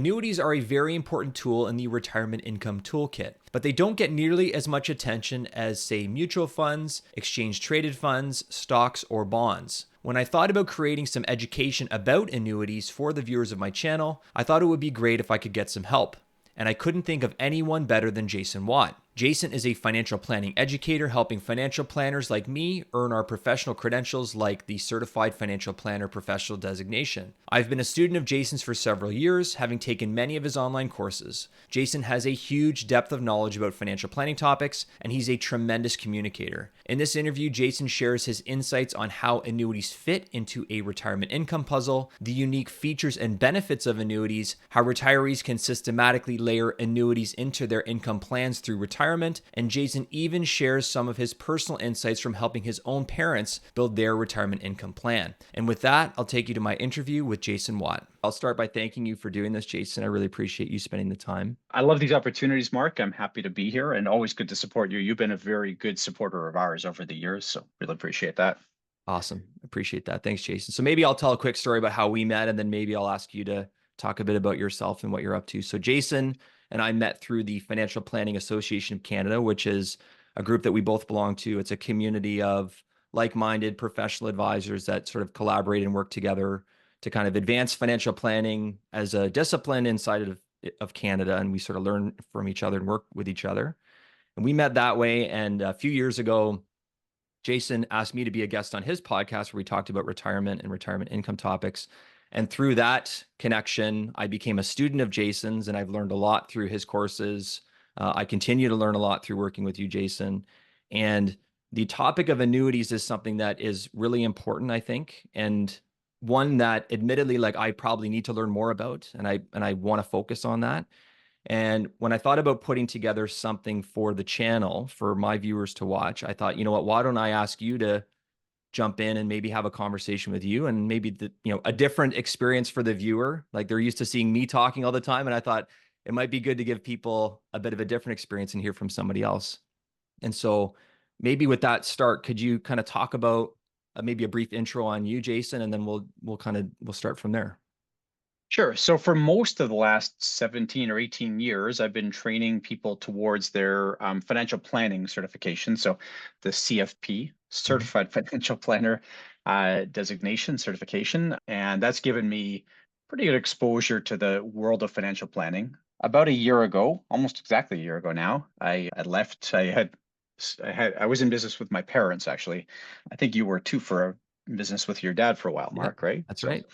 Annuities are a very important tool in the retirement income toolkit, but they don't get nearly as much attention as, say, mutual funds, exchange traded funds, stocks, or bonds. When I thought about creating some education about annuities for the viewers of my channel, I thought it would be great if I could get some help. And I couldn't think of anyone better than Jason Watt. Jason is a financial planning educator helping financial planners like me earn our professional credentials like the Certified Financial Planner Professional Designation. I've been a student of Jason's for several years, having taken many of his online courses. Jason has a huge depth of knowledge about financial planning topics, and he's a tremendous communicator. In this interview, Jason shares his insights on how annuities fit into a retirement income puzzle, the unique features and benefits of annuities, how retirees can systematically layer annuities into their income plans through retirement, and Jason even shares some of his personal insights from helping his own parents build their retirement income plan. And with that, I'll take you to my interview with Jason Watt. I'll start by thanking you for doing this, Jason. I really appreciate you spending the time. I love these opportunities, Mark. I'm happy to be here and always good to support you. You've been a very good supporter of ours over the years, so really appreciate that. Awesome. Appreciate that. Thanks, Jason. So maybe I'll tell a quick story about how we met, and then maybe I'll ask you to talk a bit about yourself and what you're up to. So Jason and I met through the Financial Planning Association of Canada, which is a group that we both belong to. It's a community of like-minded professional advisors that sort of collaborate and work together to kind of advance financial planning as a discipline inside of Canada. And we sort of learn from each other and work with each other. And we met that way. And a few years ago, Jason asked me to be a guest on his podcast where we talked about retirement and retirement income topics. And through that connection, I became a student of Jason's, and I've learned a lot through his courses. I continue to learn a lot through working with you, Jason. And the topic of annuities is something that is really important, I think, and one that admittedly, like, I probably need to learn more about, and I want to focus on that. And when I thought about putting together something for the channel for my viewers to watch, I thought, you know what, why don't I ask you to jump in and maybe have a conversation with you, and maybe a different experience for the viewer. Like, they're used to seeing me talking all the time, and I thought it might be good to give people a bit of a different experience and hear from somebody else. And so maybe with that start, could you kind of talk about maybe a brief intro on you, Jason, and then we'll start from there. Sure. So for most of the last 17 or 18 years, I've been training people towards their financial planning certification. So the CFP, Mhm. Certified Financial Planner Designation certification. And that's given me pretty good exposure to the world of financial planning. About a year ago, almost exactly a year ago now, I left. I was in business with my parents, actually. I think you were too for a business with your dad for a while, Yep, Mark, right? that's So right.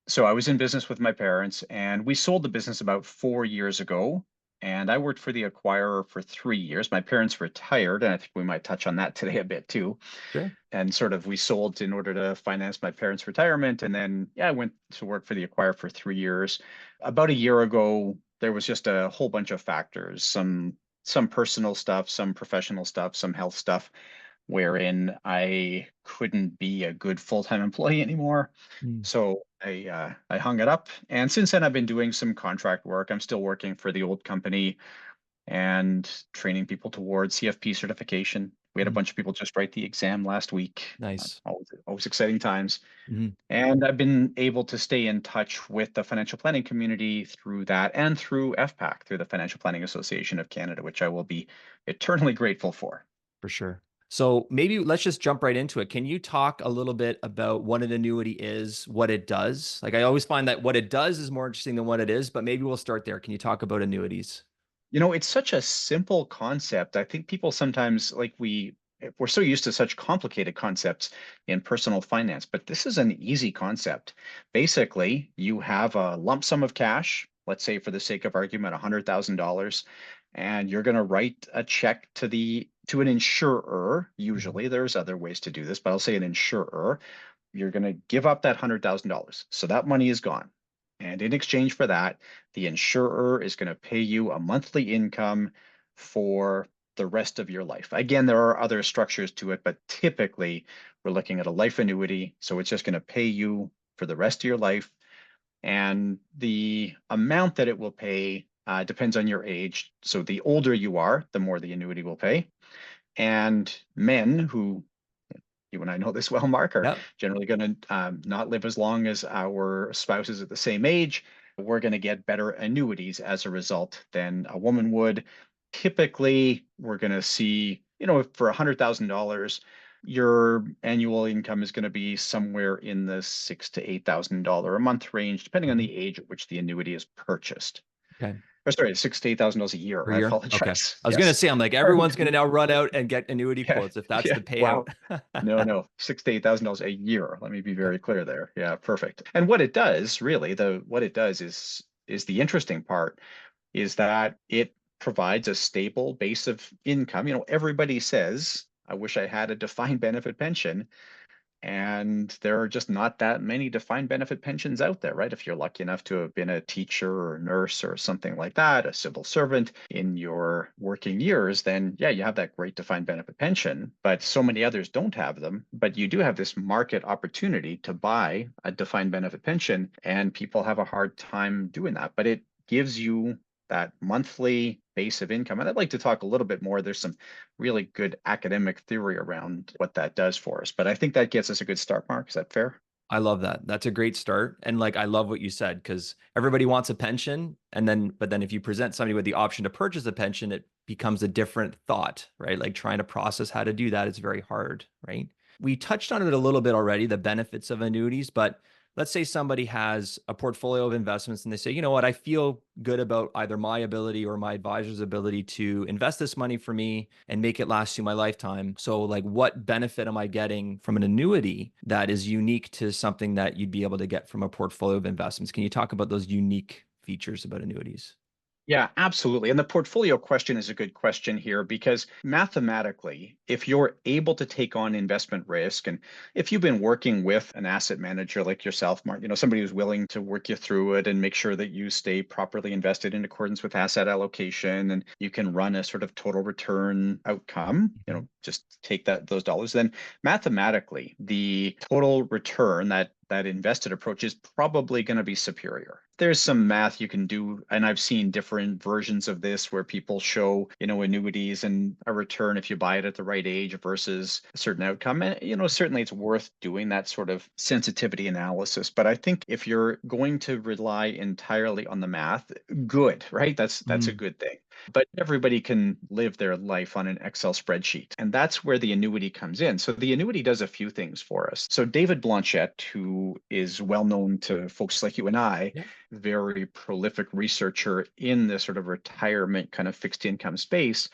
so I was in business with my parents, and we sold the business about 4 years ago. And I worked for the acquirer for 3 years. My parents retired, and I think we might touch on that today a bit too. Sure. And sort of we sold in order to finance my parents' retirement. And then, yeah, I went to work for the acquirer for 3 years. About a year ago, there was just a whole bunch of factors, some personal stuff, some professional stuff, some health stuff, wherein I couldn't be a good full-time employee anymore. Mm. So I hung it up, and since then I've been doing some contract work. I'm still working for the old company and training people towards CFP certification. We had a Mhm. bunch of people just write the exam last week. Nice. Always exciting times. Mhm. And I've been able to stay in touch with the financial planning community through that and through FPAC, through the Financial Planning Association of Canada, which I will be eternally grateful for. For sure. So maybe let's just jump right into it. Can you talk a little bit about what an annuity is, what it does? Like, I always find that what it does is more interesting than what it is, but maybe we'll start there. Can you talk about annuities? It's such a simple concept. I think people sometimes we're so used to such complicated concepts in personal finance, but this is an easy concept. Basically, you have a lump sum of cash, let's say for the sake of argument, $100,000, and you're going to write a check to an insurer. Mhm. Usually, there's other ways to do this, but I'll say an insurer. You're going to give up that $100,000. So that money is gone. And in exchange for that, the insurer is going to pay you a monthly income for the rest of your life. Again, there are other structures to it, but typically we're looking at a life annuity. So it's just going to pay you for the rest of your life. And the amount that it will pay depends on your age. So the older you are, the more the annuity will pay. And men who you and I know this well, Mark, are Yep. generally going to not live as long as our spouses at the same age. we're going to get better annuities as a result than a woman would. Typically, we're going to see, for $100,000, your annual income is going to be somewhere in the $6,000 to $8,000 a month range, depending on Mhm. the age at which the annuity is purchased. Okay. Or sorry, $6,000 to $8,000 a year. Per I year? Okay. apologize. I was gonna Yes. say, I'm like, everyone's gonna now run out and get annuity Yeah. quotes if that's Yeah. the payout. Wow. No, no, $6,000 to $8,000 a year. Let me be Okay. very clear there. Yeah, perfect. And what it does, really, what it does is the interesting part is that it provides a stable base of income. Everybody says, I wish I had a defined benefit pension. And there are just not that many defined benefit pensions out there, right? If you're lucky enough to have been a teacher or a nurse or something like that, a civil servant in your working years, then yeah, you have that great defined benefit pension. But so many others don't have them. But you do have this market opportunity to buy a defined benefit pension, and people have a hard time doing that. But it gives you that monthly base of income. And I'd like to talk a little bit more. There's some really good academic theory around what that does for us. But I think that gets us a good start, Mark. Is that fair? I love that. That's a great start. And like, I love what you said because everybody wants a pension. But then if you present somebody with the option to purchase a pension, it becomes a different thought, right? Like trying to process how to do that is very hard, right? We touched on it a little bit already, the benefits of annuities, but let's say somebody has a portfolio of investments and they say, you know what, I feel good about either my ability or my advisor's ability to invest this money for me and make it last through my lifetime. So, like, what benefit am I getting from an annuity that is unique to something that you'd be able to get from a portfolio of investments? Can you talk about those unique features about annuities? Yeah, absolutely. And the portfolio question is a good question here because mathematically, if you're able to take on investment risk, and if you've been working with an asset manager like yourself, Mark, somebody who's willing to work you through it and make sure that you stay properly invested in accordance with asset allocation and you can run a sort of total return outcome, Mhm. just take those dollars, then mathematically, the total return that invested approach is probably going to be superior. There's some math you can do, and I've seen different versions of this where people show, annuities and a return if you buy it at the right age versus a certain outcome. And, certainly it's worth doing that sort of sensitivity analysis. But I think if you're going to rely entirely on the math, good, right? That's a Mhm. good thing. But everybody can live their life on an Excel spreadsheet. And that's where the annuity comes in. So the annuity does a few things for us. So David Blanchette, who is well known to folks like you and I, Yeah. very prolific researcher in the sort of retirement kind of fixed income space,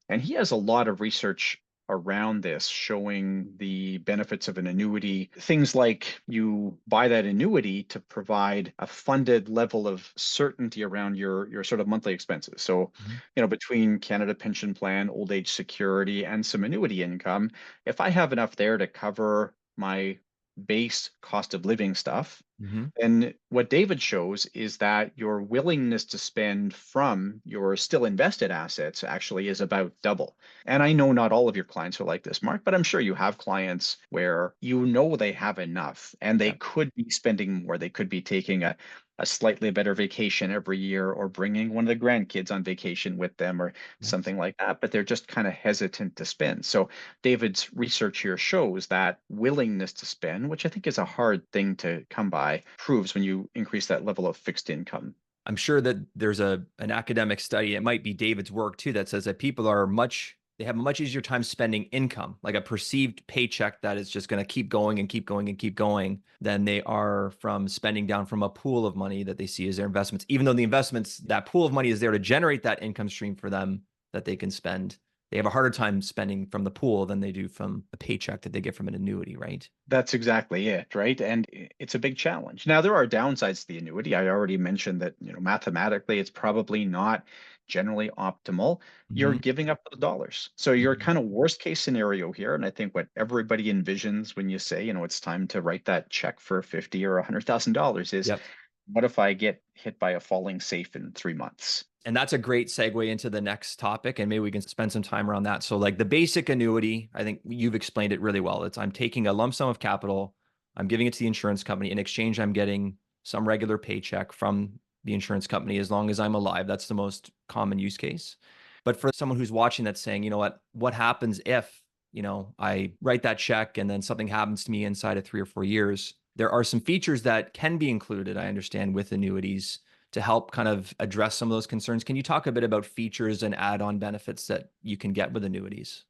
and he has a lot of research around this showing the benefits of an annuity. Things like you buy that annuity to provide a funded level of certainty around your sort of monthly expenses. So, Mhm. between Canada Pension Plan, old age security, and some annuity income, if I have enough there to cover my base cost of living stuff, Mhm. and what David shows is that your willingness to spend from your still invested assets actually is about double. And I know not all of your clients are like this, Mark, but I'm sure you have clients where they have enough and they Yeah. could be spending more. They could be taking a slightly better vacation every year or bringing one of the grandkids on vacation with them or Yes. something like that, but they're just kind of hesitant to spend. So David's research here shows that willingness to spend, which I think is a hard thing to come by, proves when you increase that level of fixed income. I'm sure that there's an academic study, it might be David's work too, that says that people they have a much easier time spending income, like a perceived paycheck that is just going to keep going and keep going and keep going than they are from spending down from a pool of money that they see as their investments, even though the investments, that pool of money is there to generate that income stream for them that they can spend. They have a harder time spending from the pool than they do from a paycheck that they get from an annuity, right? That's exactly it, right? And it's a big challenge. Now, there are downsides to the annuity. I already mentioned that, mathematically, it's probably not generally optimal. You're Hmm. giving up those dollars. So your Hmm. kind of worst case scenario here, and I think what everybody envisions when you say, it's time to write that check for 50 or $100,000 is, Yep. what if I get hit by a falling safe in 3 months? And that's a great segue into the next topic. And maybe we can spend some time around that. So, like the basic annuity, I think you've explained it really well. It's I'm taking a lump sum of capital, I'm giving it to the insurance company. In exchange, I'm getting some regular paycheck from the insurance company as long as I'm alive. That's the most common use case. But for someone who's watching that's saying, you know what happens if, I write that check and then something happens to me inside of 3 or 4 years? There are some features that can be included, I understand, with annuities to help kind of address some of those concerns. Can you talk a bit about features and add-on benefits that you can get with annuities?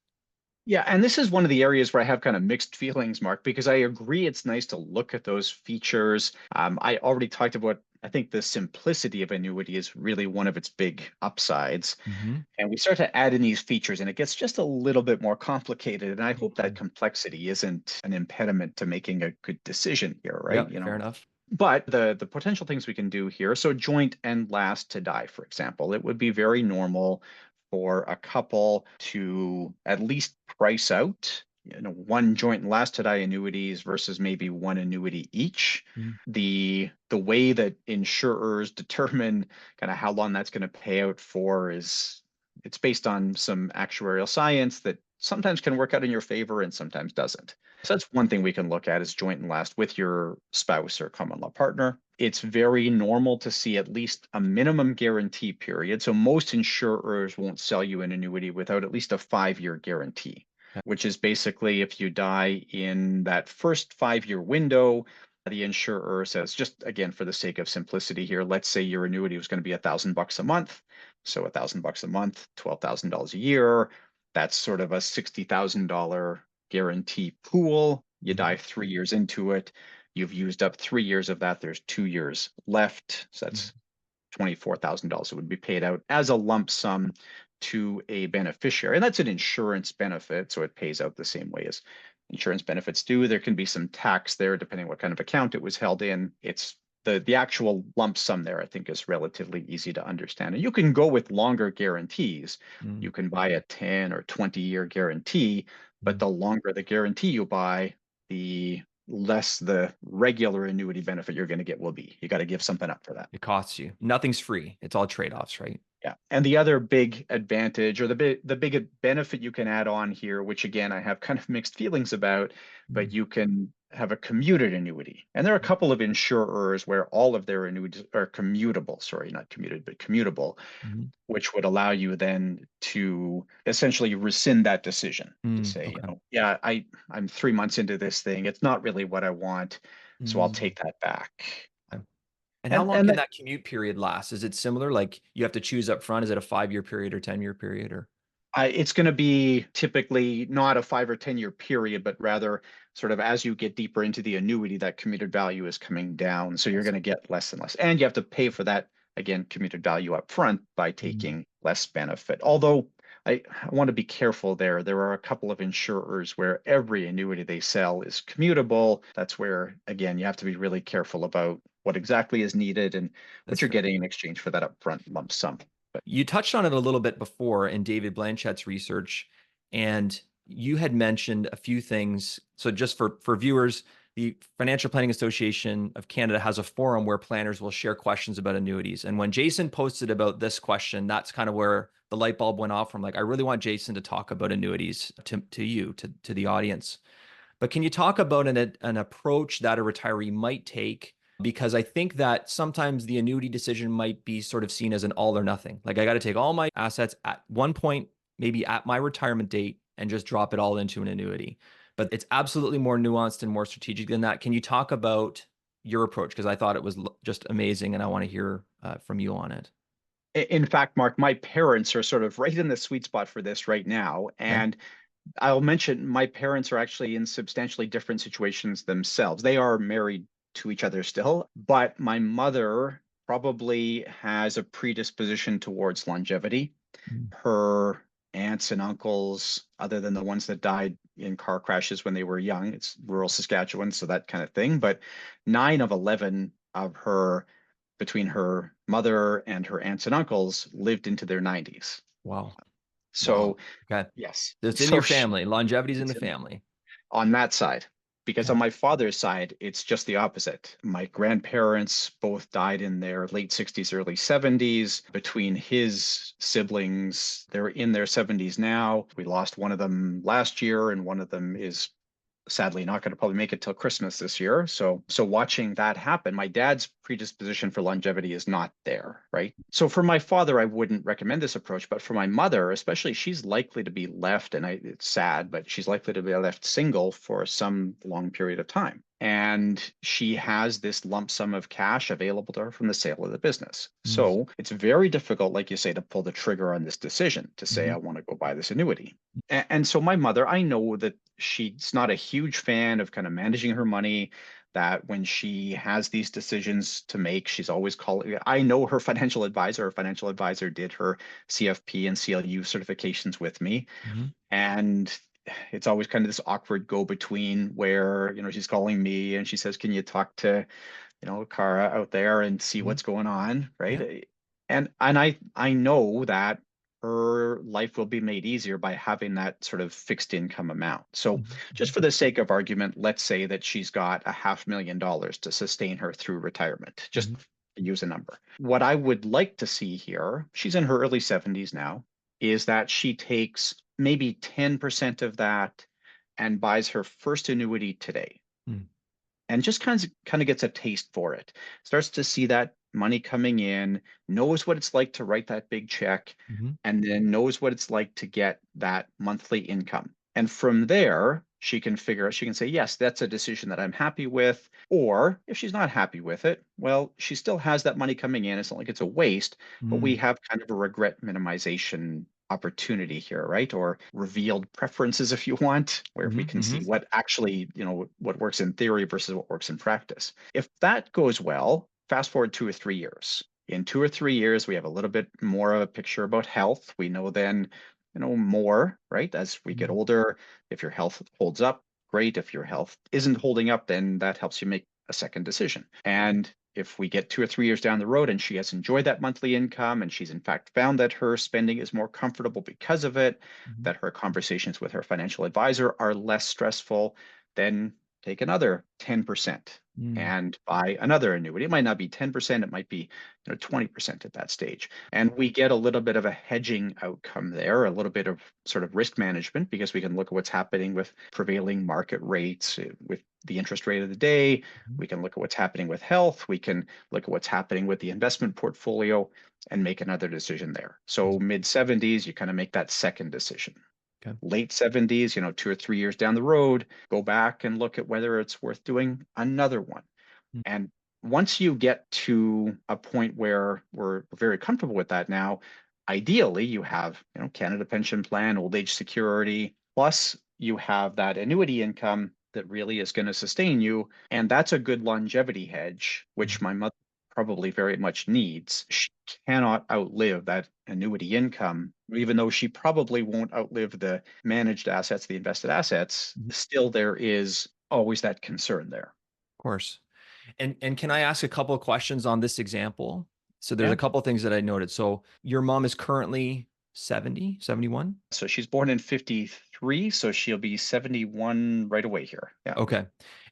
Yeah, and this is one of the areas where I have kind of mixed feelings, Mark, because I agree it's nice to look at those features. I already talked about, I think the simplicity of annuity is really one of its big upsides. Hmm. And we start to add in these features, and it gets just a little bit more complicated. And I hope that Mhm. complexity isn't an impediment to making a good decision here, right? Yep, fair enough. But the potential things we can do here, so joint and last to die, for example, it would be very normal for a couple to at least price out, one joint and last to die annuities versus maybe one annuity each. Mm, The way that insurers determine kind of how long that's going to pay out for is it's based on some actuarial science that sometimes can work out in your favor and sometimes doesn't. So that's one thing we can look at is joint and last with your spouse or common law partner. It's very normal to see at least a minimum guarantee period. So most insurers won't sell you an annuity without at least a 5-year guarantee, okay. which is basically if you die in that first 5-year window, the insurer says, just again, for the sake of simplicity here, let's say your annuity was going to be $1,000 a month. So $1,000 a month, $12,000 a year. That's sort of a $60,000 guarantee pool. You die Mhm, 3 years into it. You've used up 3 years of that. There's 2 years left. So mhm, that's $24,000. It would be paid out as a lump sum to a beneficiary. And that's an insurance benefit. So it pays out the same way as insurance benefits do. There can be some tax there, depending what kind of account it was held in. It's the actual lump sum there, I think, is relatively easy to understand. And you can go with longer guarantees. mm, You can buy a 10 or 20-year guarantee, but mm. the longer the guarantee you buy, the less the regular annuity benefit you're going to get will be. You got to give something up for that. It costs you. Nothing's free. It's all trade-offs, right? Yeah. And the other big advantage or the big benefit you can add on here, which again I have kind of mixed feelings about, but Mm, you can have a commuted annuity. And there are a couple of insurers where all of their annuities are commutable, sorry, not commuted, but commutable, mhm, which would allow you then to essentially rescind that decision to mm, say, okay. yeah, I'm 3 months into this thing. It's not really what I want, so I'll Mm, take that back. okay. And how And long and can that that commute period last? Is it similar? Like you have to choose up front? Is it a 5-year period or 10-year period or? it's going to be typically not a 5 or 10 year period, but rather sort of as you get deeper into the annuity, that commuted value is coming down. So I you're going see. to get less and less. And you have to pay for that, again, commuted value up front by Mhm. taking less benefit. Although I want to be careful there. There are a couple of insurers where every annuity they sell is commutable. That's where, again, you have to be really careful about what exactly is needed and what That's you're fair. getting in exchange for that upfront lump sum. But You touched on it a little bit before in David Blanchett's research, and you had mentioned a few things. So just for viewers, the Financial Planning Association of Canada has a forum where planners will share questions about annuities. And when Jason posted about this question, that's kind of where the light bulb went off from like, I really want Jason to talk about annuities to you, to the audience. But can you talk about an approach that a retiree might take? Because I think that sometimes the annuity decision might be sort of seen as an all or nothing. Like I got to take all my assets at one point, maybe at my retirement date, and just drop it all into an annuity. But it's absolutely more nuanced and more strategic than that. Can you talk about your approach? Because I thought it was just amazing, and I want to hear from you on it. in fact, Mark, my parents are sort of right in the sweet spot for this right now. Okay. And I'll mention my parents are actually in substantially different situations themselves. They are married to each other still, but my mother probably has a predisposition towards longevity. Mm. Her aunts and uncles, other than the ones that died in car crashes when they were young, it's rural Saskatchewan, so that kind of thing. But 9 of 11 of her, between her mother and her aunts and uncles, lived into their 90s. Wow. Wow. So, Okay. yes. It's in So your family. Longevity's in the it's family. on that side. Because Okay. on my father's side, it's just the opposite. My grandparents both died in their late 60s, early 70s. Between his siblings, they're in their 70s now. We lost one of them last year, and one of them is sadly not going to probably make it till Christmas this year. So watching that happen, my dad's predisposition for longevity is not there, right? So for my father, I wouldn't recommend this approach, but for my mother, especially, she's likely to be left, and it's sad, but she's likely to be left single for some long period of time. and she has this lump sum of cash available to her from the sale of the business. Mm, So it's very difficult, like you say, to pull the trigger on this decision to say, mhm, I want to go buy this annuity. And so my mother, I know that she's not a huge fan of kind of managing her money, that when she has these decisions to make, she's always calling. I know her financial advisor did her CFP and CLU certifications with me. mhm, And it's always kind of this awkward go between where, she's calling me and she says, can you talk to, Cara out there and see mhm. what's going on, right? Yeah. And I know that her life will be made easier by having that sort of fixed income amount. So Mhm, just mhm, for the sake of argument, let's say that she's got $500,000 to sustain her through retirement. Just mhm, use a number. What I would like to see here, she's in her early 70s now, is that she takes maybe 10% of that and buys her first annuity today mm, and just kind of gets a taste for it. Starts to see that money coming in, knows what it's like to write that big check, mhm, and then knows what it's like to get that monthly income. And from there, she can figure out, she can say, yes, that's a decision that I'm happy with. Or if she's not happy with it, well, she still has that money coming in. It's not like it's a waste, but we mm, have kind of a regret minimization opportunity here, right? Or revealed preferences, if you want, where we mhm, can see mhm, what actually, what works in theory versus what works in practice. If that goes well, fast forward 2 or 3 years. In 2 or 3 years, we have a little bit more of a picture about health. We know then, more, right? As we get mhm, older, if your health holds up, great. If your health isn't holding up, then that helps you make a second decision. And if we get 2 or 3 years down the road and she has enjoyed that monthly income and she's in fact found that her spending is more comfortable because of it, mhm, that her conversations with her financial advisor are less stressful, then take another 10% mm, and buy another annuity. It might not be 10%, it might be 20% at that stage. And we get a little bit of a hedging outcome there, a little bit of sort of risk management because we can look at what's happening with prevailing market rates, with the interest rate of the day. mhm. We can look at what's happening with health. We can look at what's happening with the investment portfolio and make another decision there. So mid 70s, you kind of make that second decision. Okay. Late 70s, 2 or 3 years down the road, go back and look at whether it's worth doing another one. Mm, And once you get to a point where we're very comfortable with that now, ideally you have, Canada Pension Plan, old age security, plus you have that annuity income that really is going to sustain you. And that's a good longevity hedge, which mhm, my mother probably very much needs. She cannot outlive that annuity income, even though she probably won't outlive the managed assets, the invested assets. mhm. Of Still, there is always that concern there. course. And can I ask a couple of questions on this example? So there's Yeah. a couple of things that I noted. So your mom is currently 70, 71. So she's born in 53, so she'll be 71 right away here. Yeah. Okay.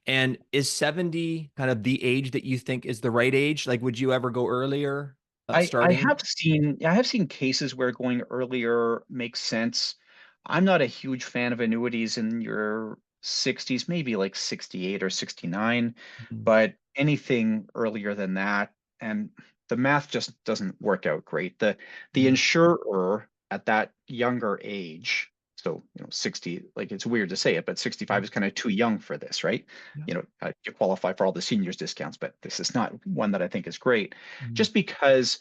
And is 70 kind of the age that you think is the right age? Like, would you ever go earlier I starting? have seen cases where going earlier makes sense. I'm not a huge fan of annuities in your 60s, maybe like 68 or 69, Mhm, but anything earlier than that, and the math just doesn't work out great. The mhm, insurer at that younger age, so 60, like it's weird to say it, but 65 mhm. is kind of too young for this, right? Yeah. You qualify for all the seniors discounts, but this is not one that I think is great Mhm. just because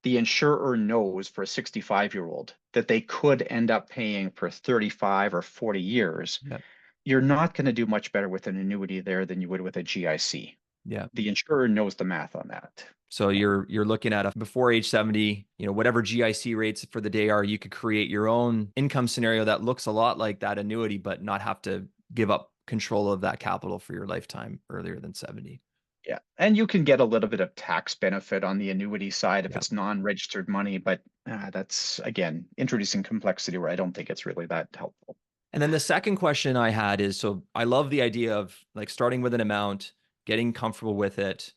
the insurer knows for a 65-year-old that they could end up paying for 35 or 40 years, Yeah. you're not going to do much better with an annuity there than you would with a GIC. Yeah. The insurer knows the math on that. So Yeah. you're looking at a before age 70, whatever GIC rates for the day are, you could create your own income scenario that looks a lot like that annuity, but not have to give up control of that capital for your lifetime earlier than 70. Yeah. And you can get a little bit of tax benefit on the annuity side if Yeah. it's non-registered money, but that's again introducing complexity where I don't think it's really that helpful. And then the second question I had is, so I love the idea of like starting with an amount, getting comfortable with it,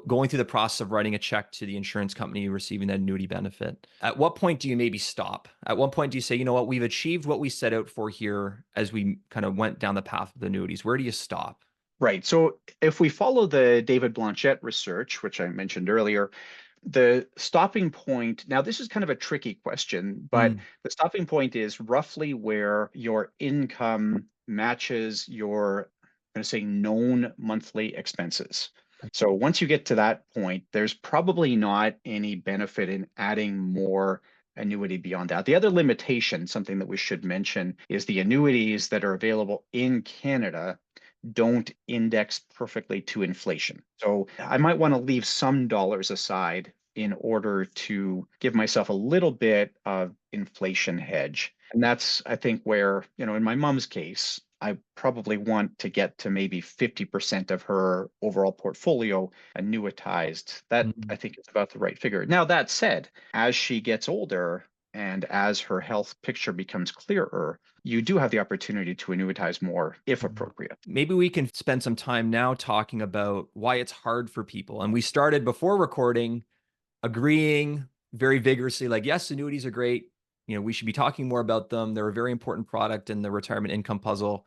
going through the process of writing a check to the insurance company, receiving that annuity benefit. At what point do you maybe stop? At what point do you say, you know what, we've achieved what we set out for here as we kind of went down the path of the annuities? Where do you stop? Right. So if we follow the David Blanchette research, which I mentioned earlier, the stopping point, now this is kind of a tricky question, but Mm, the stopping point is roughly where your income matches your going to say known monthly expenses. So once you get to that point, there's probably not any benefit in adding more annuity beyond that. The other limitation, something that we should mention, is the annuities that are available in Canada don't index perfectly to inflation. So I might want to leave some dollars aside in order to give myself a little bit of inflation hedge. And that's, I think, where, in my mom's case, I probably want to get to maybe 50% of her overall portfolio annuitized. That I Mm, think is about the right figure. Now, that said, as she gets older and as her health picture becomes clearer, you do have the opportunity to annuitize more if mm. appropriate. Maybe we can spend some time now talking about why it's hard for people. And we started before recording agreeing very vigorously, like, yes, annuities are great. We should be talking more about them. They're a very important product in the retirement income puzzle,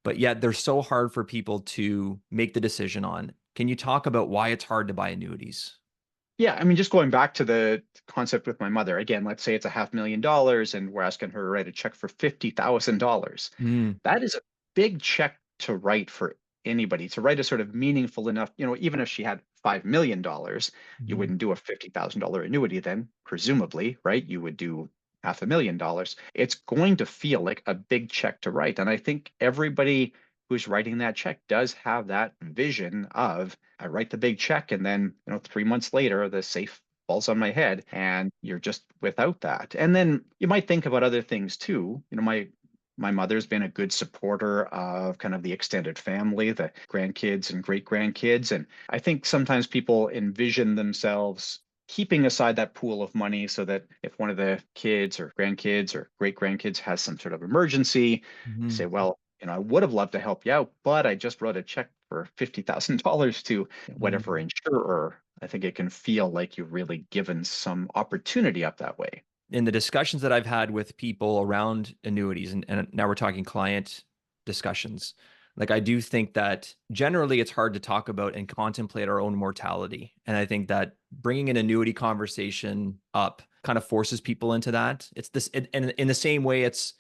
but yet they're so hard for people to make the decision on. Can you talk about why it's hard to buy annuities? Yeah, I mean, just going back to the concept with my mother, again, let's say it's $500,000 and we're asking her to write a check for $50,000. Mm, That is a big check to write for anybody, to write a sort of meaningful enough, even if she had $5 million, you mhm, wouldn't do a $50,000 annuity then, presumably, right? You would do $500,000. It's going to feel like a big check to write. And I think everybody who's writing that check does have that vision of I write the big check and then, 3 months later, the safe falls on my head and you're just without that. And then you might think about other things too. My mother's been a good supporter of kind of the extended family, the grandkids and great grandkids. And I think sometimes people envision themselves keeping aside that pool of money so that if one of the kids or grandkids or great grandkids has some sort of emergency, say, mhm, well, I would have loved to help you out, but I just wrote a check for $50,000 to whatever mhm. insurer. I think it can feel like you've really given some opportunity up that way. In the discussions that I've had with people around annuities, and now we're talking client discussions, like I do think that generally it's hard to talk about and contemplate our own mortality. And I think that bringing an annuity conversation up kind of forces people into that. It's this, and in the same way, it's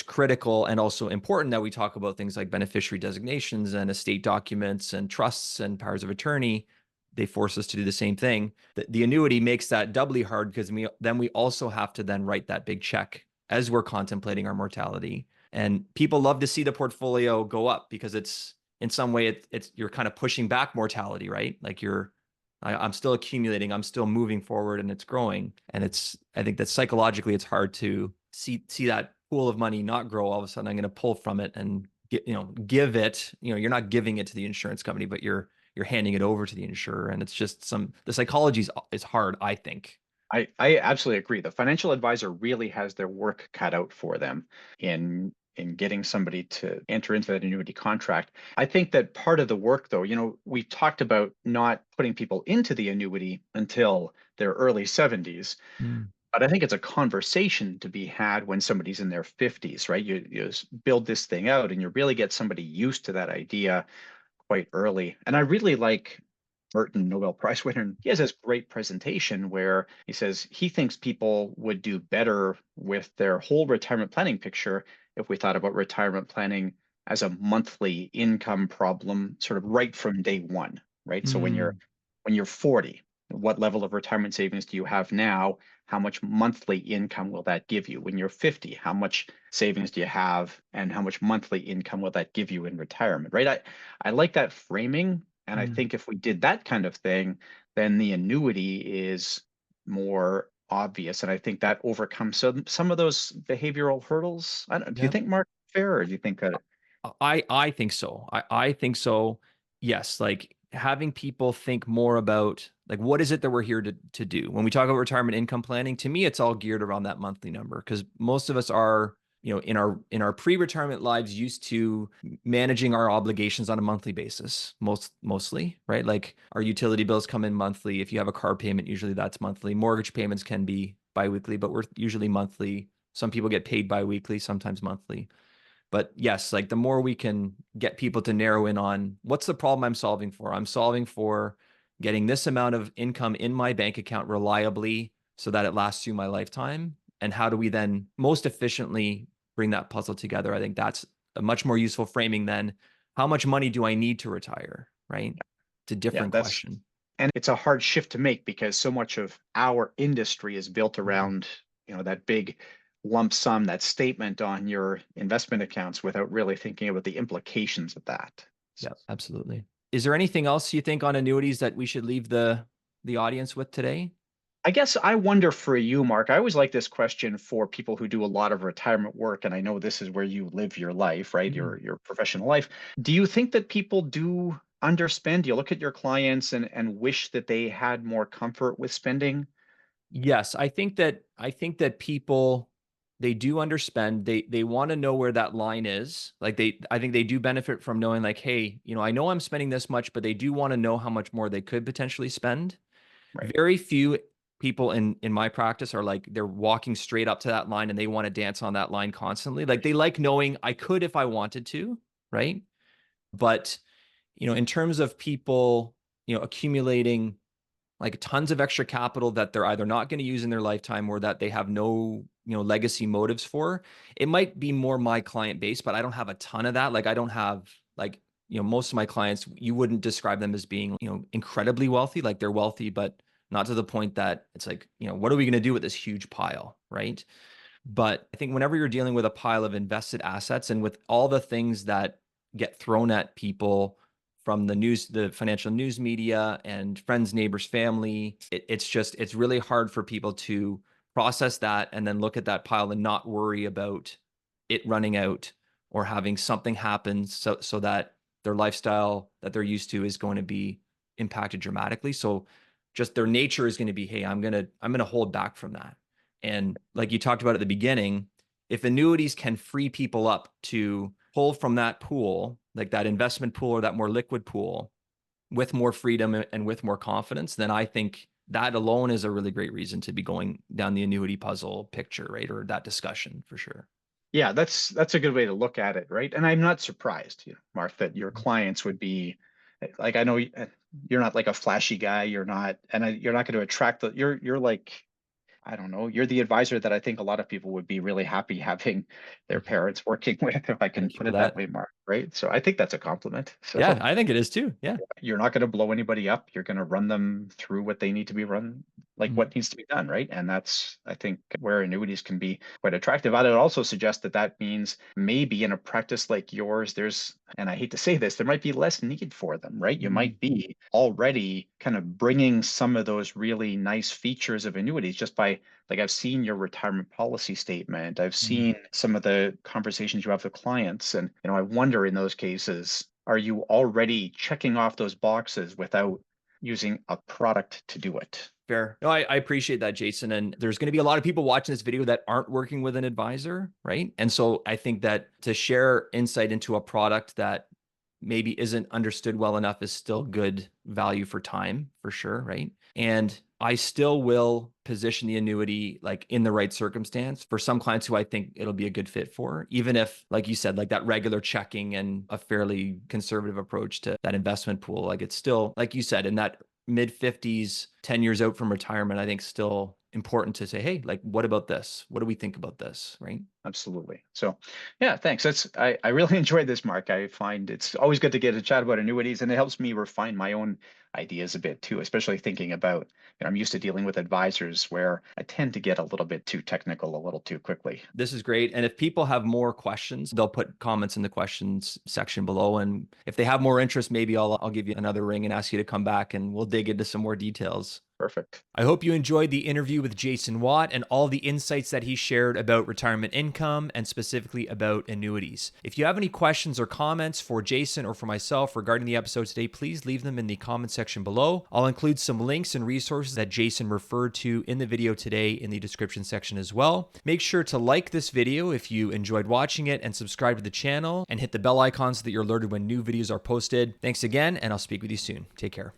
critical and also important that we talk about things like beneficiary designations and estate documents and trusts and powers of attorney. They force us to do the same thing. The annuity makes that doubly hard because we also have to then write that big check as we're contemplating our mortality. And people love to see the portfolio go up because it's in some way it's you're kind of pushing back mortality, right? Like I'm still accumulating, I'm still moving forward, and it's growing. And I think that psychologically it's hard to see that pool of money not grow. All of a sudden, I'm going to pull from it and give it. You're not giving it to the insurance company, but you're handing it over to the insurer, and it's just the psychology is hard, I think. I absolutely agree. The financial advisor really has their work cut out for them in getting somebody to enter into that annuity contract. I think that part of the work though, we talked about not putting people into the annuity until their early 70s, Mm, but I think it's a conversation to be had when somebody's in their 50s, right? You just build this thing out and you really get somebody used to that idea quite early. And I really like Burton, Nobel Prize winner. And he has this great presentation where he says he thinks people would do better with their whole retirement planning picture if we thought about retirement planning as a monthly income problem, sort of right from day one, right? So mm, when you're 40, what level of retirement savings do you have now? How much monthly income will that give you? When you're 50, how much savings do you have and how much monthly income will that give you in retirement, right? I like that framing. And I mm. think if we did that kind of thing, then the annuity is more obvious. And I think that overcomes some of those behavioral hurdles. Do you Yep. think, Mark, fair, or do you think that? I think so. I think so. Yes, like having people think more about like what is it that we're here to do. When we talk about retirement income planning, to me it's all geared around that monthly number because most of us are, in our pre-retirement lives used to managing our obligations on a monthly basis, mostly, right? Like our utility bills come in monthly. If you have a car payment, usually that's monthly. Mortgage payments can be biweekly, but we're usually monthly. Some people get paid biweekly, sometimes monthly. But yes, like the more we can get people to narrow in on what's the problem I'm solving for? I'm solving for getting this amount of income in my bank account reliably so that it lasts through my lifetime. And how do we then most efficiently bring that puzzle together? I think that's a much more useful framing than how much money do I need to retire, right? It's a Yeah, different question. and it's a hard shift to make because so much of our industry is built Mhm. around, that big lump sum, that statement on your investment accounts without really thinking about the implications of that. Yeah, absolutely. Is there anything else you think on annuities that we should leave the audience with today? I guess I wonder for you, Mark, I always like this question for people who do a lot of retirement work, and I know this is where you live your life, right? Mhm. Your professional life. Do you think that people do underspend? Do you look at your clients and wish that they had more comfort with spending? Yes, I think that people, they do underspend. They want to know where that line is. Like I think they do benefit from knowing like, hey, I know I'm spending this much, but they do want to know how much more they could potentially spend. Right. Very few people in my practice are like they're walking straight up to that line and they want to dance on that line constantly. Like they like knowing I could if I wanted to, right? But in terms of people, accumulating like tons of extra capital that they're either not going to use in their lifetime or that they have no, legacy motives for. It might be more my client base, but I don't have a ton of that. Like I don't have like, most of my clients, you wouldn't describe them as being, incredibly wealthy. Like they're wealthy, but not to the point that it's like, what are we going to do with this huge pile, right? But I think whenever you're dealing with a pile of invested assets and with all the things that get thrown at people from the news, the financial news media and friends, neighbors, family, it's really hard for people to process that and then look at that pile and not worry about it running out or having something happen so that their lifestyle that they're used to is going to be impacted dramatically. So just their nature is going to be, hey, I'm going to hold back from that. And like you talked about at the beginning, if annuities can free people up to pull from that pool, like that investment pool or that more liquid pool with more freedom and with more confidence, then I think that alone is a really great reason to be going down the annuity puzzle picture, right? Or that discussion for sure. Yeah, that's a good way to look at it, right? And I'm not surprised, Mark, that your Mhm. clients would be like, I know you're not like a flashy guy, you're not going to attract you're like, I don't know, you're the advisor that I think a lot of people would be really happy having their Mhm. parents working with, if I can Thank you put for it that that. way, Mark, right? So I think that's a compliment. Yeah, So I think it is too. Yeah. you're not going to blow anybody up. You're going to run them through what they need to be run, like Mhm. what needs to be done, right? And that's, I think, where annuities can be quite attractive. I would also suggest that that means maybe in a practice like yours, and I hate to say this, there might be less need for them, right? You Mhm. might be already kind of bringing some of those really nice features of annuities just by, like, I've seen your retirement policy statement. I've Mhm. seen some of the conversations you have with clients. And, I wonder in those cases, are you already checking off those boxes without using a product to do it? Fair. No, I appreciate that, Jason. And there's going to be a lot of people watching this video that aren't working with an advisor, right? And so I think that to share insight into a product that maybe isn't understood well enough is still good value for time, for sure, right? And I still will position the annuity like in the right circumstance for some clients who I think it'll be a good fit for, even if, like you said, like that regular checking and a fairly conservative approach to that investment pool, like it's still, like you said, in that mid 50s, 10 years out from retirement, I think still important to say, hey, like, what about this? What do we think about this? Right. Absolutely. So, yeah, thanks. I really enjoyed this, Mark. I find it's always good to get a chat about annuities, and it helps me refine my own ideas a bit too, especially thinking about, I'm used to dealing with advisors where I tend to get a little bit too technical a little too quickly. This is great. And if people have more questions, they'll put comments in the questions section below. And if they have more interest, maybe I'll give you another ring and ask you to come back and we'll dig into some more details. Perfect. I hope you enjoyed the interview with Jason Watt and all the insights that he shared about retirement income and specifically about annuities. If you have any questions or comments for Jason or for myself regarding the episode today, please leave them in the comment section below. I'll include some links and resources that Jason referred to in the video today in the description section as well. Make sure to like this video if you enjoyed watching it and subscribe to the channel and hit the bell icon so that you're alerted when new videos are posted. Thanks again, and I'll speak with you soon. Take care.